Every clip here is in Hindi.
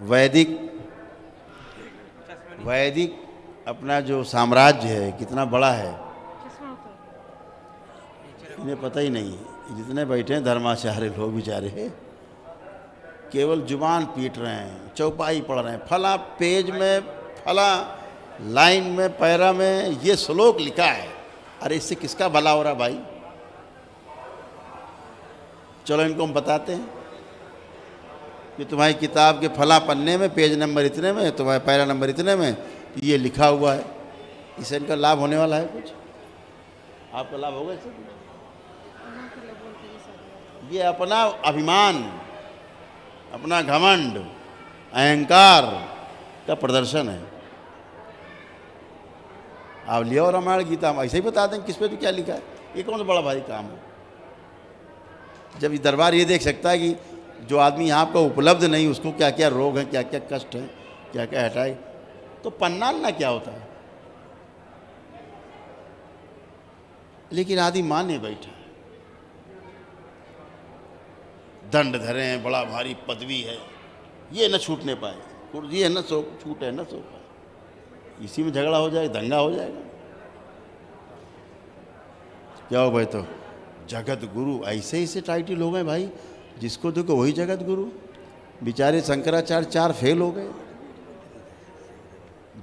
वैदिक वैदिक अपना जो साम्राज्य है कितना बड़ा है इन्हें पता ही नहीं है। जितने बैठे हैं धर्माचार्य लोग बेचारे केवल जुबान पीट रहे हैं, चौपाई पढ़ रहे हैं, फला पेज में फला लाइन में पैरा में ये श्लोक लिखा है। अरे इससे किसका भला हो रहा भाई? चलो इनको हम बताते हैं कि तुम्हारी किताब के फला पन्ने में पेज नंबर इतने में, तुम्हारे पैरा नंबर इतने में ये लिखा हुआ है। इससे इनका लाभ होने वाला है कुछ? आपका लाभ होगा इससे? ये अपना अभिमान, अपना घमंड, अहंकार का प्रदर्शन है। आप लियो रामायण गीता हम ऐसे ही बता दें किस पे तो क्या लिखा है। ये कौन सा बड़ा भारी काम है? जब ये दरबार ये देख सकता है कि जो आदमी यहाँ आपका उपलब्ध नहीं उसको क्या क्या रोग हैं, क्या क्या कष्ट हैं, क्या क्या हटाए, तो पन्नालना क्या होता है। लेकिन आदि माने बैठा है, दंड धरे हैं, बड़ा भारी पदवी है, ये न छूटने पाए, कुर्सी है न सो छूटे न सो पाए, इसी में झगड़ा हो जाए, दंगा हो जाएगा। क्या हो भाई? तो जगत गुरु ऐसे ऐसे टाइटल हो गए भाई, जिसको देखो वही जगत गुरु। बेचारे शंकराचार्य 4 फेल हो गए।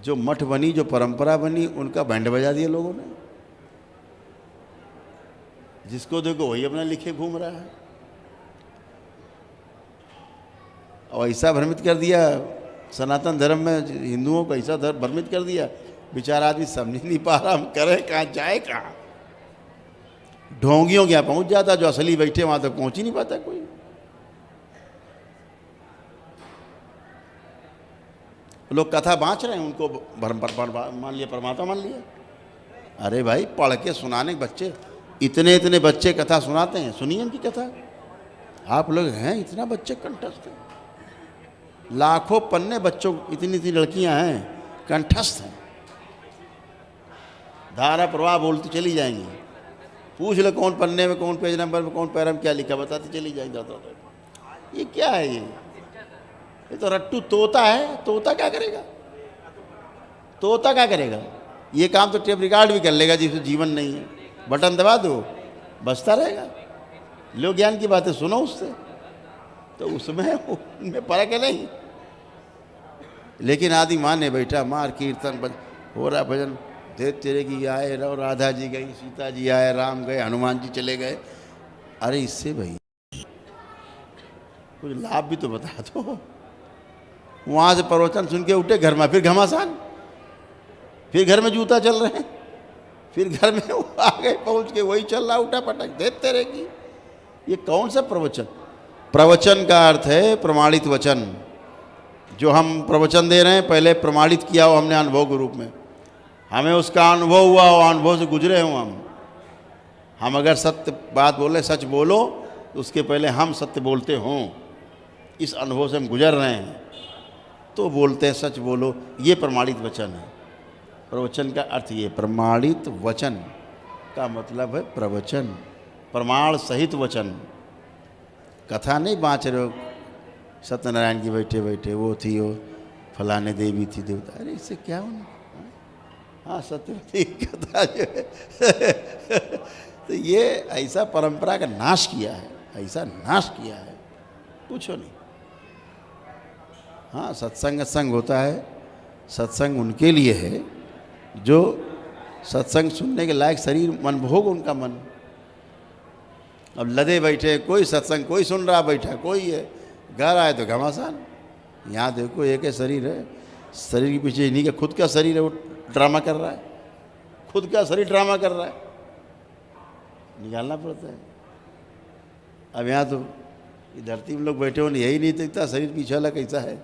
जो मठ बनी, जो परंपरा बनी, उनका बैंड बजा दिया लोगों ने। जिसको देखो वही अपना लिखे घूम रहा है और ऐसा भ्रमित कर दिया सनातन धर्म में, हिंदुओं को ऐसा भ्रमित कर दिया, बेचारा आदमी समझ नहीं पा रहा हम करें कहाँ, जाए कहाँ। ढोंगियों के यहाँ पहुँच जाता, जो असली बैठे वहाँ तक पहुँच ही नहीं पाता कोई। लोग कथा बाँच रहे हैं, उनको मान लिया, परमात्मा मान लिया। अरे भाई पढ़ के सुनाने के बच्चे, इतने इतने बच्चे कथा सुनाते हैं, सुनिए इनकी कथा। आप लोग हैं इतना बच्चे कंठस्थ हैं, लाखों पन्ने बच्चों, इतनी इतनी लड़कियां हैं कंठस्थ हैं, धारा प्रवाह बोलती चली जाएंगी। पूछ लो कौन पन्ने में, कौन पेज नंबर में, कौन पैरा में क्या लिखा, बताती चली जाएंगे। ये क्या है? ये तो रट्टू तोता है। तोता क्या करेगा? तोता क्या करेगा? ये काम तो टेप रिकॉर्ड भी कर लेगा जिसमें जीवन नहीं है, बटन दबा दो बजता रहेगा। लो ज्ञान की बातें सुनो उससे, तो उसमें उनमें फर्क है नहीं। लेकिन आदि माने बैठा, मार कीर्तन हो रहा, भजन दे तेरे की आए, रो राधा जी गई, सीता जी आए, राम गए, हनुमान जी चले गए। अरे इससे भाई कुछ लाभ भी तो बता दो। वहाँ से प्रवचन सुन के उठे, घर में फिर घमासान, फिर घर में जूता चल रहे हैं, फिर घर में आ गए, पहुँच के वही चल रहा, उठा पटक देते रहेगी। ये कौन सा प्रवचन? प्रवचन का अर्थ है प्रमाणित वचन। जो हम प्रवचन दे रहे हैं पहले प्रमाणित किया हो हमने अनुभव के रूप में, हमें उसका अनुभव हुआ हो, अनुभव से गुजरे हों हम अगर सत्य बात बोले, सच बोलो, तो उसके पहले हम सत्य बोलते हों, इस अनुभव से हम गुजर रहे हैं तो बोलते हैं सच बोलो। ये प्रमाणित वचन है। प्रवचन का अर्थ ये, प्रमाणित वचन का मतलब है प्रवचन, प्रमाण सहित वचन। कथा नहीं बाँच रहे हो सत्यनारायण की बैठे बैठे, वो थी, वो फलाने देवी थी, देवता। अरे इससे क्या होना? हाँ सत्यवती कथा जो है तो ये ऐसा परंपरा का नाश किया है, ऐसा नाश किया है, पूछो नहीं। हाँ सत्संग संग होता है, सत्संग उनके लिए है जो सत्संग सुनने के लायक शरीर मन भोग उनका मन। अब लदे बैठे, कोई सत्संग कोई सुन रहा बैठा, कोई है, घर आए तो घमासान। यहाँ देखो एक है शरीर है, शरीर के पीछे इन्हीं का खुद का शरीर है, वो ड्रामा कर रहा है, खुद का शरीर ड्रामा कर रहा है, निकालना पड़ता है। अब यहाँ तो ये धरती में लोग बैठे हो, यही नहीं दिखता शरीर पीछे वाला कैसा है,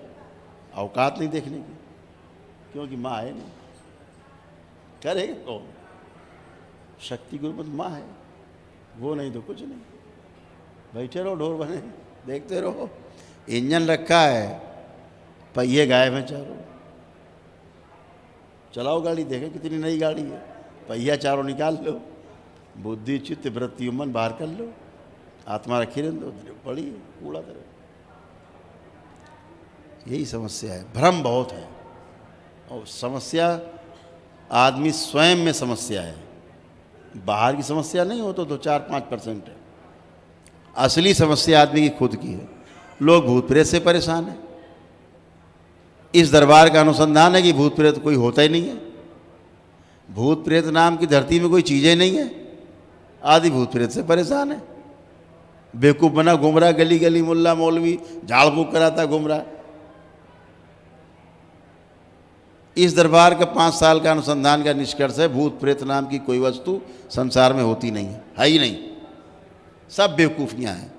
औकात नहीं देखने की, क्योंकि माँ है नहीं। करेगा कौन? शक्ति गुरुमत माँ है, वो नहीं तो कुछ नहीं। बैठे रहो ढोर बने, देखते रहो। इंजन रखा है, पहिए गायब हैं चारों। चलाओ गाड़ी, देखें कितनी नई गाड़ी है, पहिया चारों निकाल लो, बुद्धि चित्त वृत्ति मन बाहर कर लो, आत्मा रखी रहने दो, पड़ी कूड़ा तरह। यही समस्या है, भ्रम बहुत है। और समस्या आदमी स्वयं में समस्या है, बाहर की समस्या नहीं हो तो 4-5% है। असली समस्या आदमी की खुद की है। लोग भूत प्रेत से परेशान हैं। इस दरबार का अनुसंधान है कि भूत प्रेत कोई होता ही नहीं है। भूत प्रेत नाम की धरती में कोई चीज़ें नहीं है। आदि भूत प्रेत से परेशान है। बेवकूफ़ बना घूम रहा, गली गली मुल्ला मौलवी झाड़ फूक कराता घूम रहा। इस दरबार का 5 साल का अनुसंधान का निष्कर्ष है, भूत प्रेत नाम की कोई वस्तु संसार में होती नहीं है ही नहीं। सब बेवकूफ़ियाँ हैं,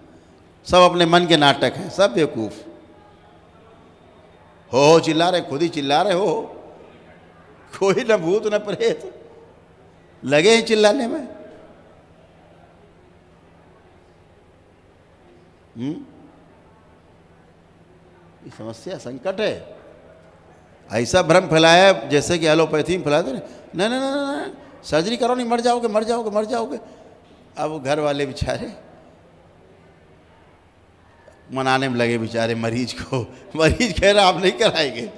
सब अपने मन के नाटक हैं, सब बेवकूफ़। हो चिल्ला रहे, खुद ही चिल्ला रहे हो। कोई न भूत न प्रेत, लगे हैं चिल्लाने में। ये समस्या, संकट है। ऐसा भ्रम फैलाया जैसे कि एलोपैथी में फैलाते ना, नहीं नहीं नहीं, सर्जरी करो, नहीं मर जाओगे मर जाओगे मर जाओगे। अब घर वाले बेचारे मनाने में लगे बेचारे मरीज को। मरीज कह रहा आप नहीं कराएंगे।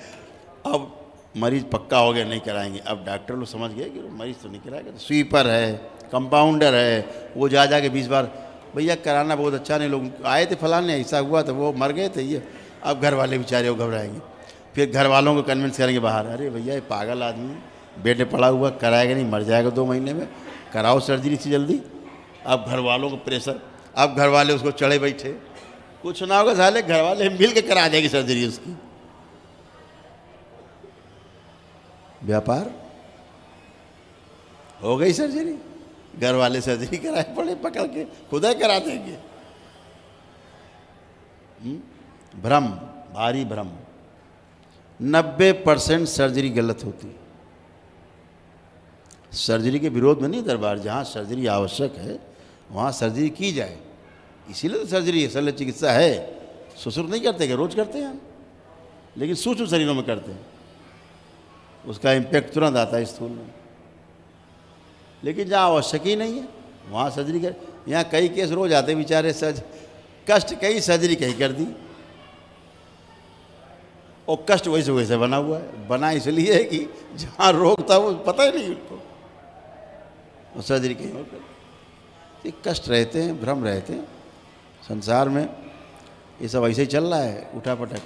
अब मरीज पक्का हो गया नहीं कराएंगे। अब डॉक्टर लोग समझ गए कि मरीज तो नहीं कराएगा। तो स्वीपर है, कंपाउंडर है, वो जा के 20 बार भैया कराना बहुत अच्छा नहीं, लोग आए थे फलाने ऐसा हुआ तो वो मर गए थे ये। अब घर वाले बेचारे वो घबराएंगे। फिर घर वालों को कन्विंस करेंगे बाहर, अरे भैया ये पागल आदमी बेड में पड़ा हुआ, कराएगा नहीं, मर जाएगा 2 महीने में, कराओ सर्जरी से जल्दी। अब घर वालों को प्रेशर, अब घर वाले उसको चढ़े बैठे, कुछ ना होगा साले घर वाले मिल के करा देंगे सर्जरी उसकी। व्यापार हो गई सर्जरी, घर वाले सर्जरी कराए पड़े पकड़ के, खुदा करा देंगे। भ्रम, भारी भ्रम। 90% सर्जरी गलत होती। सर्जरी के विरोध में नहीं दरबार, जहाँ सर्जरी आवश्यक है वहाँ सर्जरी की जाए, इसीलिए तो सर्जरी है, शल्य चिकित्सा है। ससुर नहीं करते क्या, रोज करते हैं हम, लेकिन सूक्ष्म शरीरों में करते हैं, उसका इम्पैक्ट तुरंत आता है स्थूल में। लेकिन जहाँ आवश्यक ही नहीं है वहाँ सर्जरी कर। यहाँ कई केस रोज आते बेचारे, कष्ट कई सर्जरी कहीं कर दी, और कष्ट वैसे वैसे बना हुआ है। बना इसलिए है कि जहाँ रोग था वो पता ही नहीं उनको, वो सर्जरी कहीं और कर। ये कष्ट रहते हैं, भ्रम रहते हैं संसार में। ये सब ऐसे ही चल रहा है, उठा पटक।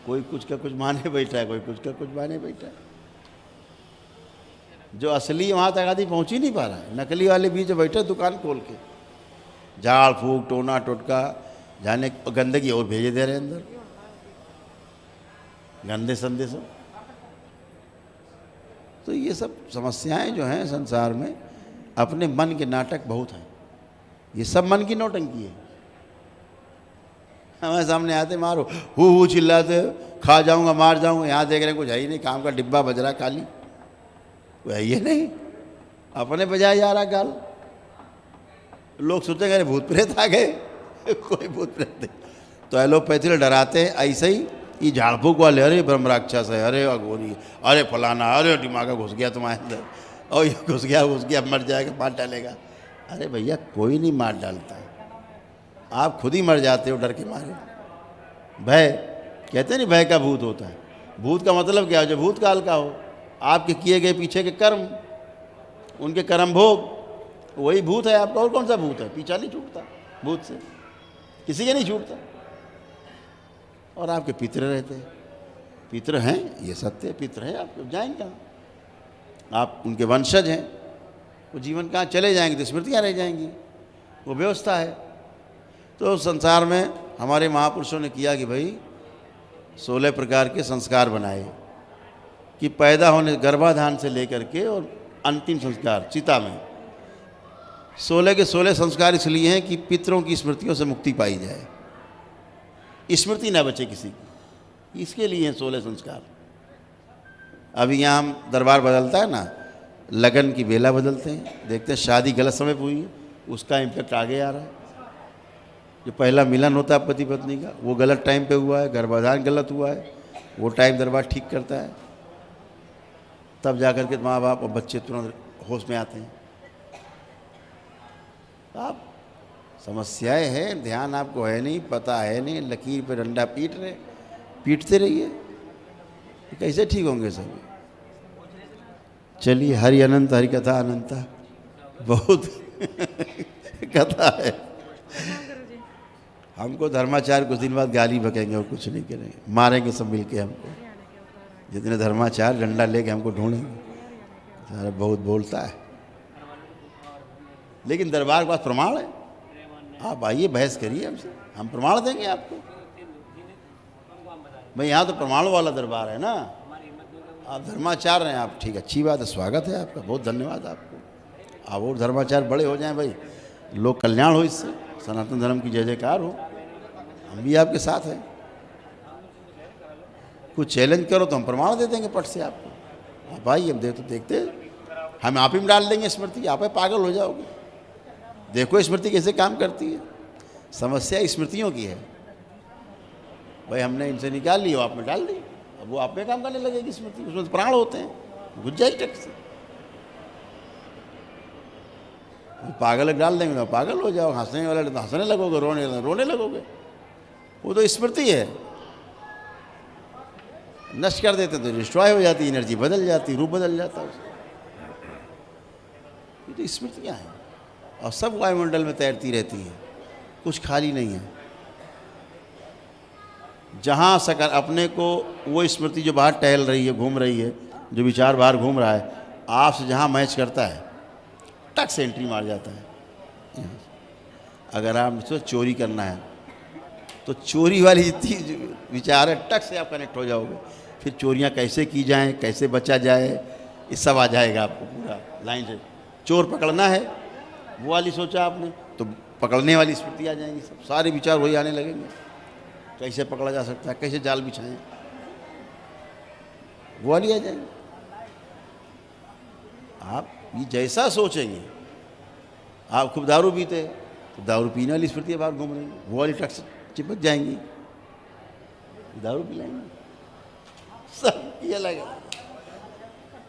कोई कुछ का कुछ माने बैठा है, कोई कुछ का कुछ माने बैठा है। जो असली वहाँ तक आदमी पहुँच ही नहीं पा रहा है, नकली वाले बीच बैठे दुकान खोल के, झाड़ फूक टोना टोटका जाने, गंदगी और भेजे दे रहे हैं अंदर, गंदे संदेशों। तो ये सब समस्याएं जो हैं संसार में, अपने मन के नाटक बहुत हैं। ये सब मन की नौटंकी है। हमारे सामने आते मारो, हु चिल्लाते, खा जाऊंगा मार जाऊंगा। यहाँ देख रहे हैं कुछ है ही नहीं, काम का डिब्बा बज रहा खाली, वो है ये नहीं, अपने बजाय जा रहा गाल। लोग सोचेंगे अरे भूत प्रेत आ गए। कोई भूत प्रेत नहीं। तो एलोपैथी डराते हैं ऐसे ही। ये झाड़ फूक वाले, अरे ब्रह्म राक्षस है, अरे अघोरी, अरे फलाना, अरे दिमाग घुस गया तुम्हारे अंदर, और ये घुस गया मर जाएगा, मार डालेगा। अरे भैया कोई नहीं मार डालता है, आप खुद ही मर जाते हो डर के मारे। भय कहते नहीं, भय का भूत होता है। भूत का मतलब क्या है, जो भूत काल का हो, आपके किए गए पीछे के कर्म, उनके कर्म भोग, वही भूत है आपका। और कौन सा भूत है, पीछा नहीं छूटता भूत से, किसी के नहीं छूटता। और आपके पितृ रहते हैं, पितृ हैं, ये सत्य है, पितृ है आपके, जाएंगे कहाँ? आप उनके वंशज हैं, वो जीवन कहाँ चले जाएंगे तो स्मृतियाँ रह जाएंगी, वो व्यवस्था है। तो संसार में हमारे महापुरुषों ने किया कि भाई 16 प्रकार के संस्कार बनाए, कि पैदा होने गर्भाधान से लेकर के और अंतिम संस्कार चिता में 16 के 16 संस्कार इसलिए हैं कि पितरों की स्मृतियों से मुक्ति पाई जाए, स्मृति ना बचे किसी की, इसके लिए हैं 16 संस्कार। अभी यहाँ हम दरबार बदलता है ना, लगन की बेला बदलते हैं, देखते हैं शादी गलत समय पर हुई है, उसका इम्पैक्ट आगे आ रहा है। जो पहला मिलन होता है पति पत्नी का, वो गलत टाइम पे हुआ है, गर्भाधान गलत हुआ है, वो टाइम दरबार ठीक करता है, तब जाकर के माँ बाप और बच्चे तुरंत होश में आते हैं। आप समस्याएं हैं, ध्यान आपको है नहीं, पता है नहीं, लकीर पे डंडा पीट रहे, पीटते रहिए, कैसे ठीक होंगे सब। चलिए, हरि अनंत, हरि कथा अनंता, बहुत कथा है। हमको धर्माचार्य कुछ दिन बाद गाली बकेंगे और कुछ नहीं करेंगे, मारेंगे सब मिलके हमको। जितने धर्माचार्य डंडा लेके हमको ढूंढेंगे, सारा बहुत बोलता है। लेकिन दरबार के पास प्रमाण है, आप आइए बहस करिए हमसे, हम प्रमाण देंगे आपको। भाई यहाँ तो प्रमाण वाला दरबार है ना, आप धर्माचार्य हैं आप, ठीक, अच्छी बात है, स्वागत है आपका, बहुत धन्यवाद आपको। आप और धर्माचार्य बड़े हो जाएं भाई, लोक कल्याण हो, इससे सनातन धर्म की जय जयकार हो, हम भी आपके साथ हैं। कुछ चैलेंज करो तो हम प्रमाण दे देंगे पट से आपको। आप आइए, हम देखते हम आप ही में डाल देंगे स्मृति, आप ही पागल हो जाओगे। देखो स्मृति कैसे काम करती है। समस्या स्मृतियों की है भाई, हमने इनसे निकाल ली, आप में डाल दी, अब वो आप में काम करने लगेगी स्मृति, उसमें तो प्राण होते हैं, घुस जाएगी टक से। पागल डाल देंगे तो पागल हो जाओ, हंसने वाले तो हंसने लगोगे, रोने लगोगे। वो तो स्मृति है, नष्ट कर देते तो डिस्ट्रॉय हो जाती, एनर्जी बदल जाती, रूप बदल जाता है उसका। ये तो स्मृतियाँ हैं और सब वायुमंडल में तैरती रहती हैं, कुछ खाली नहीं है। जहाँ सकर अपने को वो स्मृति जो बाहर टहल रही है, घूम रही है, जो विचार बाहर घूम रहा है, आपसे जहाँ मैच करता है टक से एंट्री मार जाता है। अगर आपको चोरी करना है तो चोरी वाली जितनी विचार है टक से आप कनेक्ट हो जाओगे। फिर चोरियाँ कैसे की जाएं, कैसे बचा जाए, ये सब आ जाएगा आपको पूरा लाइन से। चोर पकड़ना है वो वाली सोचा आपने तो पकड़ने वाली स्मृति आ जाएंगी, सब सारे विचार वही आने लगेंगे। कैसे पकड़ा जा सकता है, कैसे जाल बिछाएं, वो वाली आ जाएंगे। आप ये जैसा सोचेंगे, आप खूब दारू पीते तो दारू पीने वाली स्मृति बाहर घूम रही, वो वाली टक से चिपक जाएंगी, दारू पिलाएंगे, सब ये लगा।